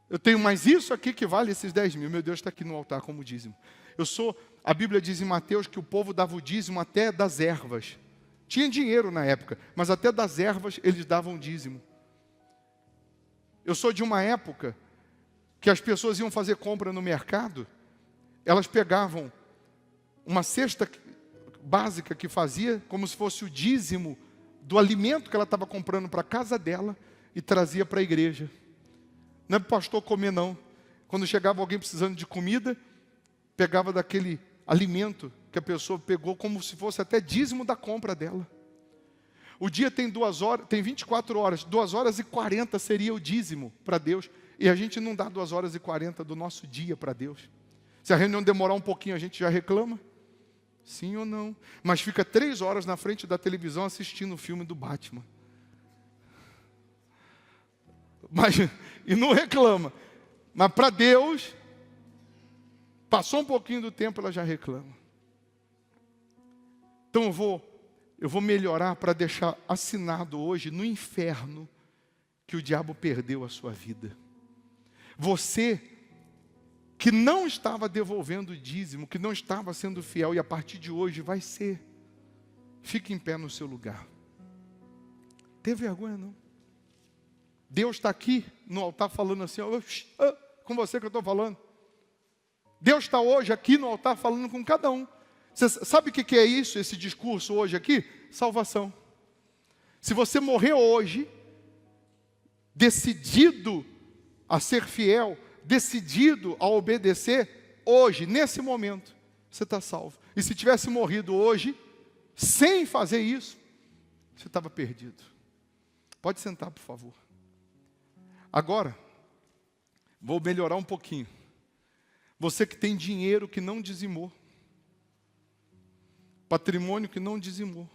Eu tenho mais isso aqui que vale esses 10 mil. Meu Deus, está aqui no altar como dízimo. A Bíblia diz em Mateus que o povo dava o dízimo até das ervas. Tinha dinheiro na época, mas até das ervas eles davam dízimo. Eu sou de uma época que as pessoas iam fazer compra no mercado, elas pegavam uma cesta básica que fazia, como se fosse o dízimo do alimento que ela estava comprando para a casa dela e trazia para a igreja. Não é para o pastor comer não. Quando chegava alguém precisando de comida, pegava daquele alimento que a pessoa pegou como se fosse até dízimo da compra dela. O dia tem 2 horas, tem 24 horas, 2 horas e 40 seria o dízimo para Deus. E a gente não dá 2 horas e 40 do nosso dia para Deus. Se a reunião demorar um pouquinho, a gente já reclama. Sim ou não? Mas fica 3 horas na frente da televisão assistindo o filme do Batman. E não reclama. Mas para Deus, passou um pouquinho do tempo, ela já reclama. Então eu vou melhorar para deixar assinado hoje no inferno que o diabo perdeu a sua vida. Você que não estava devolvendo o dízimo, que não estava sendo fiel, e a partir de hoje vai ser. Fique em pé no seu lugar. Tem vergonha não? Deus está aqui no altar falando assim, com você que eu estou falando. Deus está hoje aqui no altar falando com cada um. Você sabe o que é isso, esse discurso hoje aqui? Salvação. Se você morrer hoje, decidido a ser fiel, decidido a obedecer, hoje, nesse momento, você está salvo. E se tivesse morrido hoje, sem fazer isso, você estava perdido. Pode sentar, por favor. Agora, vou melhorar um pouquinho. Você que tem dinheiro que não dizimou, patrimônio que não dizimou,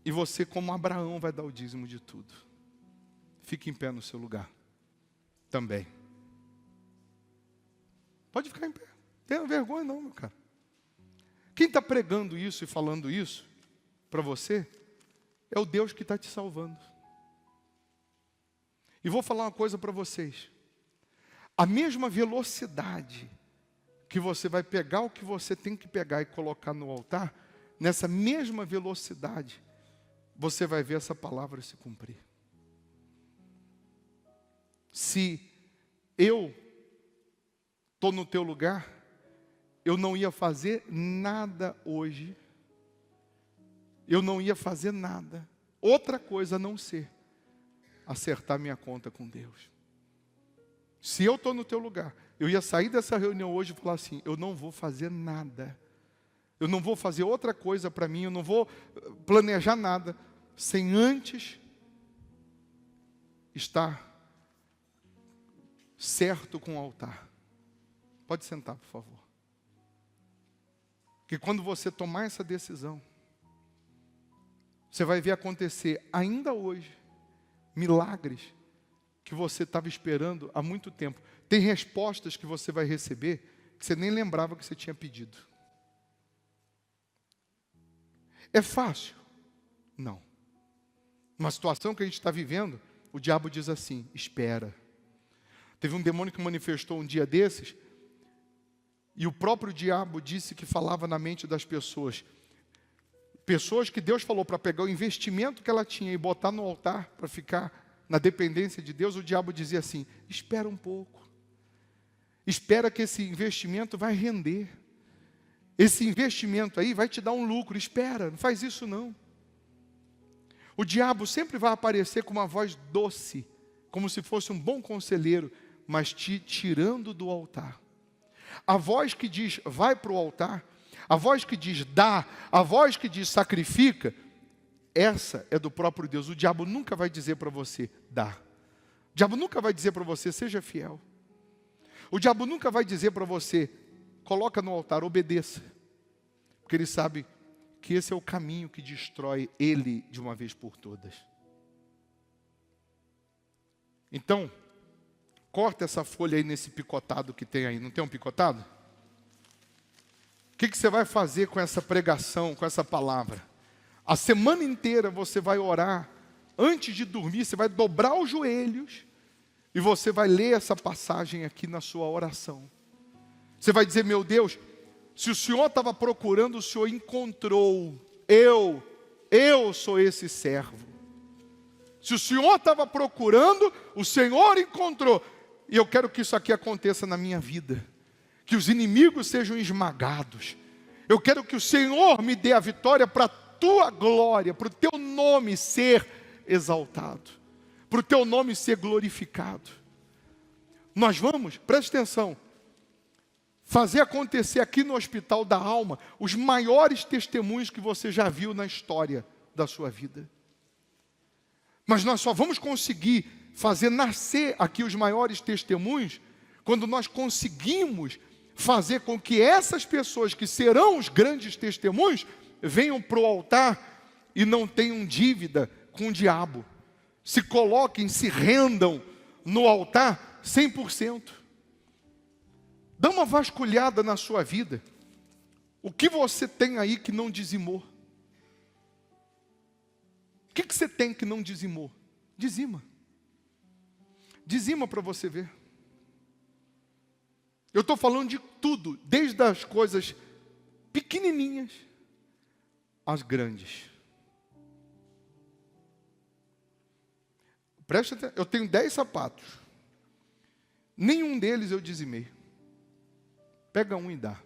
e você, como Abraão, vai dar o dízimo de tudo. Fique em pé no seu lugar. Também. Pode ficar em pé. Não tenha vergonha não, meu cara. Quem está pregando isso e falando isso para você é o Deus que está te salvando. E vou falar uma coisa para vocês. A mesma velocidade que você vai pegar o que você tem que pegar e colocar no altar, nessa mesma velocidade, você vai ver essa palavra se cumprir. Se eu estou no teu lugar, eu não ia fazer nada hoje. Eu não ia fazer nada. Outra coisa a não ser acertar minha conta com Deus. Se eu estou no teu lugar, eu ia sair dessa reunião hoje e falar assim, eu não vou fazer nada. Eu não vou fazer outra coisa para mim, eu não vou planejar nada, sem antes estar certo com o altar. Pode sentar, por favor. Porque quando você tomar essa decisão, você vai ver acontecer ainda hoje milagres que você estava esperando há muito tempo. Tem respostas que você vai receber que você nem lembrava que você tinha pedido. É fácil? Não. Uma situação que a gente está vivendo, o diabo diz assim, espera. Teve um demônio que manifestou um dia desses, e o próprio diabo disse que falava na mente das pessoas. Pessoas que Deus falou para pegar o investimento que ela tinha e botar no altar para ficar na dependência de Deus, o diabo dizia assim, espera um pouco. Espera que esse investimento vai render. Esse investimento aí vai te dar um lucro, espera, não faz isso não. O diabo sempre vai aparecer com uma voz doce, como se fosse um bom conselheiro, mas te tirando do altar. A voz que diz, vai para o altar, a voz que diz, dá, a voz que diz, sacrifica, essa é do próprio Deus. O diabo nunca vai dizer para você, dá. O diabo nunca vai dizer para você, seja fiel. O diabo nunca vai dizer para você, coloca no altar, obedeça. Porque ele sabe que esse é o caminho que destrói ele de uma vez por todas. Então, corta essa folha aí nesse picotado que tem aí. Não tem um picotado? O que você vai fazer com essa pregação, com essa palavra? A semana inteira você vai orar. Antes de dormir, você vai dobrar os joelhos. E você vai ler essa passagem aqui na sua oração. Você vai dizer, meu Deus, se o Senhor estava procurando, o Senhor encontrou. Eu sou esse servo. Se o Senhor estava procurando, o Senhor encontrou. E eu quero que isso aqui aconteça na minha vida. Que os inimigos sejam esmagados. Eu quero que o Senhor me dê a vitória para a tua glória, para o teu nome ser exaltado, para o teu nome ser glorificado. Nós vamos, preste atenção, fazer acontecer aqui no Hospital da Alma os maiores testemunhos que você já viu na história da sua vida. Mas nós só vamos conseguir fazer nascer aqui os maiores testemunhos quando nós conseguimos fazer com que essas pessoas que serão os grandes testemunhos venham para o altar e não tenham dívida com o diabo. Se coloquem, se rendam no altar 100%. Dá uma vasculhada na sua vida. O que você tem aí que não dizimou? O que você tem que não dizimou? Dizima. Dizima para você ver. Eu estou falando de tudo, desde as coisas pequenininhas às grandes. Presta atenção, eu tenho 10 sapatos. Nenhum deles eu dizimei. Pega um e dá.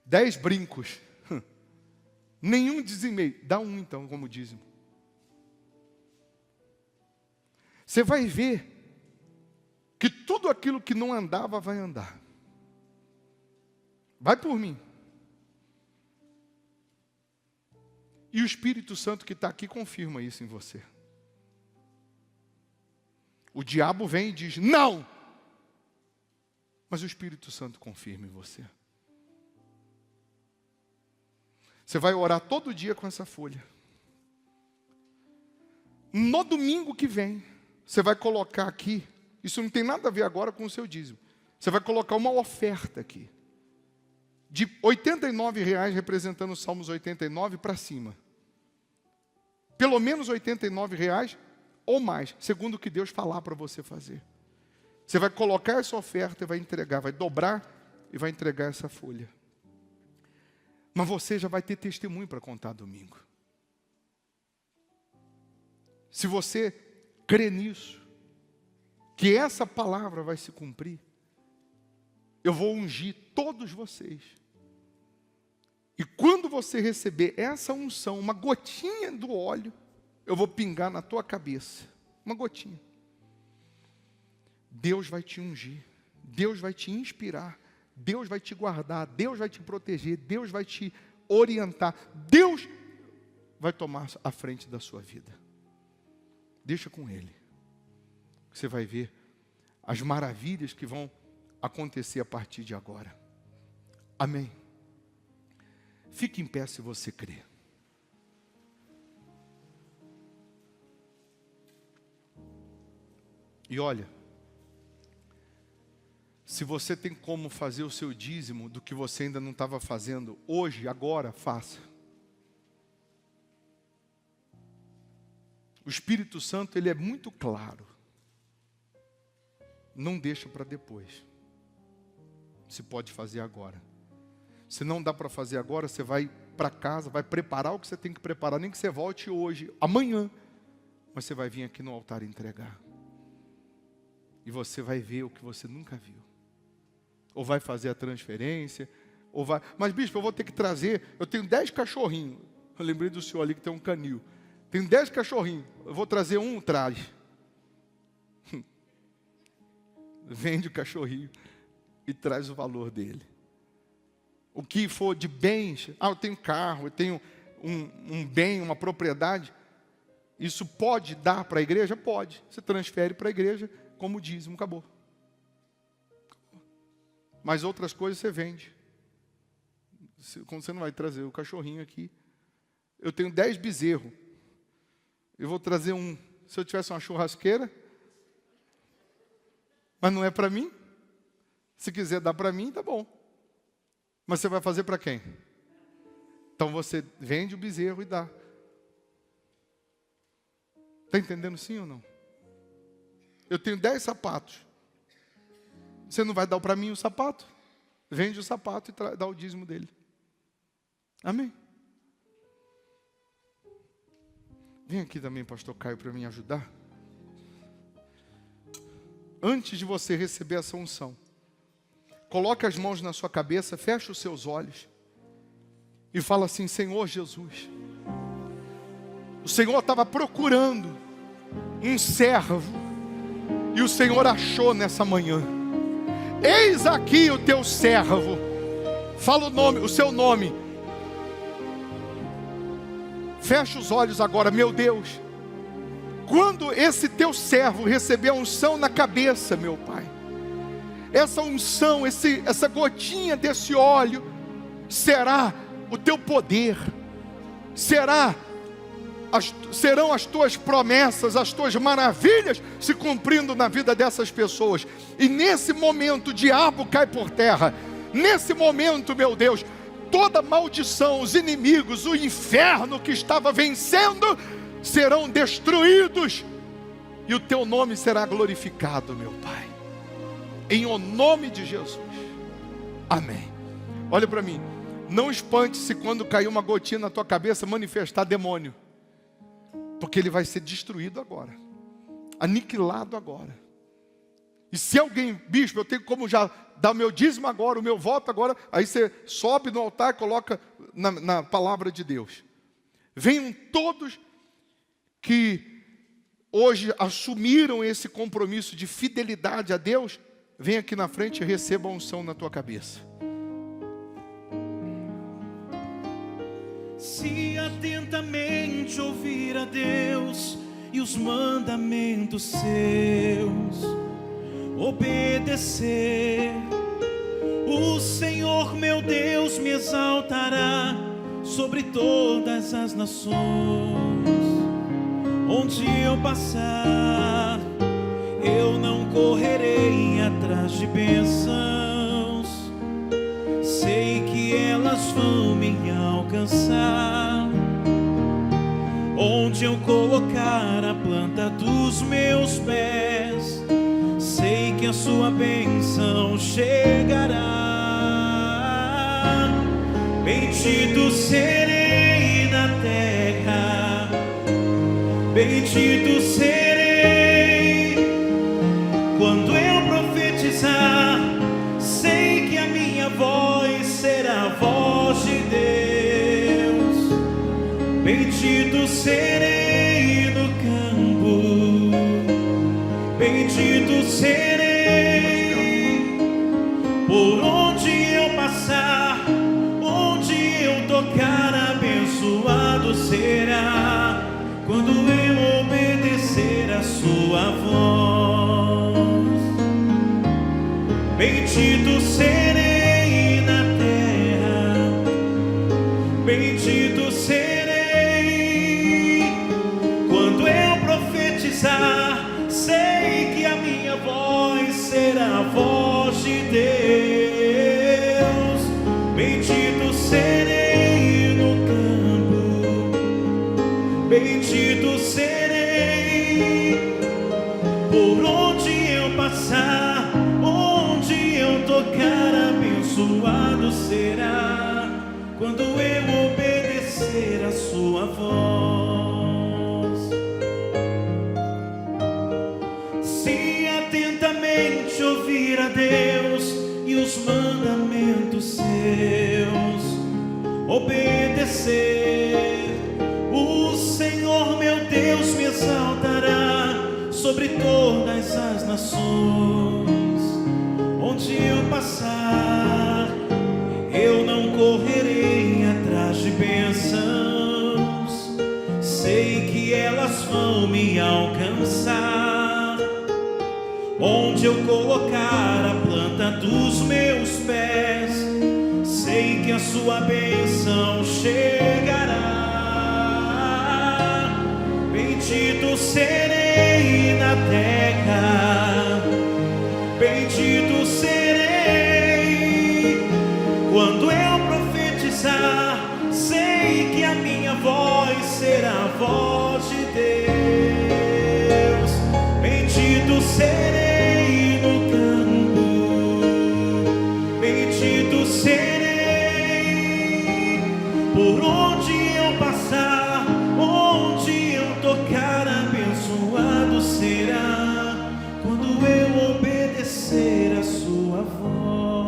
10 brincos. Nenhum dizimei. Dá um então como dízimo. Você vai ver que tudo aquilo que não andava vai andar. Vai por mim. E o Espírito Santo que está aqui confirma isso em você. O diabo vem e diz, não! Mas o Espírito Santo confirma em você. Você vai orar todo dia com essa folha. No domingo que vem, você vai colocar aqui, isso não tem nada a ver agora com o seu dízimo. Você vai colocar uma oferta aqui, de R$ 89,00, representando os Salmos 89 para cima. Pelo menos R$ 89,00 ou mais, segundo o que Deus falar para você fazer. Você vai colocar essa oferta e vai entregar, vai dobrar e vai entregar essa folha. Mas você já vai ter testemunho para contar domingo. Se você crê nisso, que essa palavra vai se cumprir, eu vou ungir todos vocês. E quando você receber essa unção, uma gotinha do óleo, eu vou pingar na tua cabeça. Uma gotinha. Deus vai te ungir. Deus vai te inspirar. Deus vai te guardar. Deus vai te proteger. Deus vai te orientar. Deus vai tomar a frente da sua vida. Deixa com Ele. Você vai ver as maravilhas que vão acontecer a partir de agora. Amém. Fique em pé se você crê. E olha, se você tem como fazer o seu dízimo do que você ainda não estava fazendo hoje, agora, faça. O Espírito Santo, ele é muito claro. Não deixa para depois. Se pode fazer agora. Se não dá para fazer agora, você vai para casa, vai preparar o que você tem que preparar, nem que você volte hoje, amanhã. Mas você vai vir aqui no altar entregar. E você vai ver o que você nunca viu. Ou vai fazer a transferência, ou vai... Mas, bispo, eu vou ter que trazer... Eu tenho 10 cachorrinhos. Eu lembrei do senhor ali que tem um canil. Tenho 10 cachorrinhos. Eu vou trazer um, traz. Vende o cachorrinho e traz o valor dele. O que for de bens... eu tenho carro, eu tenho um bem, uma propriedade. Isso pode dar para a igreja? Pode. Você transfere para a igreja como dízimo, acabou. Mas outras coisas você vende. Como você não vai trazer o cachorrinho aqui. Eu tenho 10 bezerros. Eu vou trazer um. Se eu tivesse uma churrasqueira. Mas não é para mim. Se quiser dar para mim, tá bom. Mas você vai fazer para quem? Então você vende o bezerro e dá. Está entendendo sim ou não? Eu tenho 10 sapatos. Você não vai dar para mim o sapato? Vende o sapato e dá o dízimo dele. Amém? Vem aqui também, pastor Caio, para me ajudar. Antes de você receber essa unção, coloque as mãos na sua cabeça, feche os seus olhos e fala assim: Senhor Jesus, o Senhor estava procurando um servo e o Senhor achou nessa manhã. Eis aqui o teu servo. Fala o nome, o seu nome. Fecha os olhos agora, meu Deus. Quando esse teu servo receber a unção na cabeça, meu Pai, essa unção, essa gotinha desse óleo, será o teu poder, serão as tuas promessas, as tuas maravilhas se cumprindo na vida dessas pessoas. E nesse momento o diabo cai por terra. Nesse momento, meu Deus, toda maldição, os inimigos, o inferno que estava vencendo, serão destruídos, e o teu nome será glorificado, meu Pai, em o nome de Jesus, amém. Olha para mim, não espante-se quando cair uma gotinha na tua cabeça manifestar demônio, porque ele vai ser destruído agora, aniquilado agora. E se alguém, bispo, eu tenho como já dar o meu dízimo agora, o meu voto agora, aí você sobe no altar e coloca na palavra de Deus. Venham todos que hoje assumiram esse compromisso de fidelidade a Deus, vem aqui na frente e receba a unção na tua cabeça. Se atentamente ouvir a Deus e os mandamentos seus obedecer, o Senhor meu Deus me exaltará sobre todas as nações. Onde eu passar, eu não correrei atrás de bênçãos, sei que elas vão me alcançar. Onde eu colocar a planta dos meus pés, sei que a sua bênção chegará. Bendito serei na terra, bendito serei quando eu profetizar, sei que a minha voz será a voz de Deus. Bendito serei no campo, bendito serei por onde eu passar, onde eu tocar, abençoado será quando eu obedecer a sua voz. Bendito serei na terra, bendito serei quando eu profetizar, sei que a minha voz será a voz de Deus. Bendito serei no campo, bendito serei por onde eu passar, onde eu tocar, abençoado será quando eu obedecer a sua voz. Se atentamente ouvir a Deus e os mandamentos seus obedecer, o Senhor meu Deus me exaltará sobre todas as nações. Onde eu passar, eu não correrei atrás de bênçãos, sei que elas vão me alcançar. Onde eu colocar a planta dos meus pés, sei que a sua bênção chegará. Bendito serei na terra, bendito serei quando eu profetizar, sei que a minha voz será a voz de Deus. Bendito serei no campo, bendito serei por onde eu passar, onde eu tocar, abençoado será quando eu obedecer a sua voz.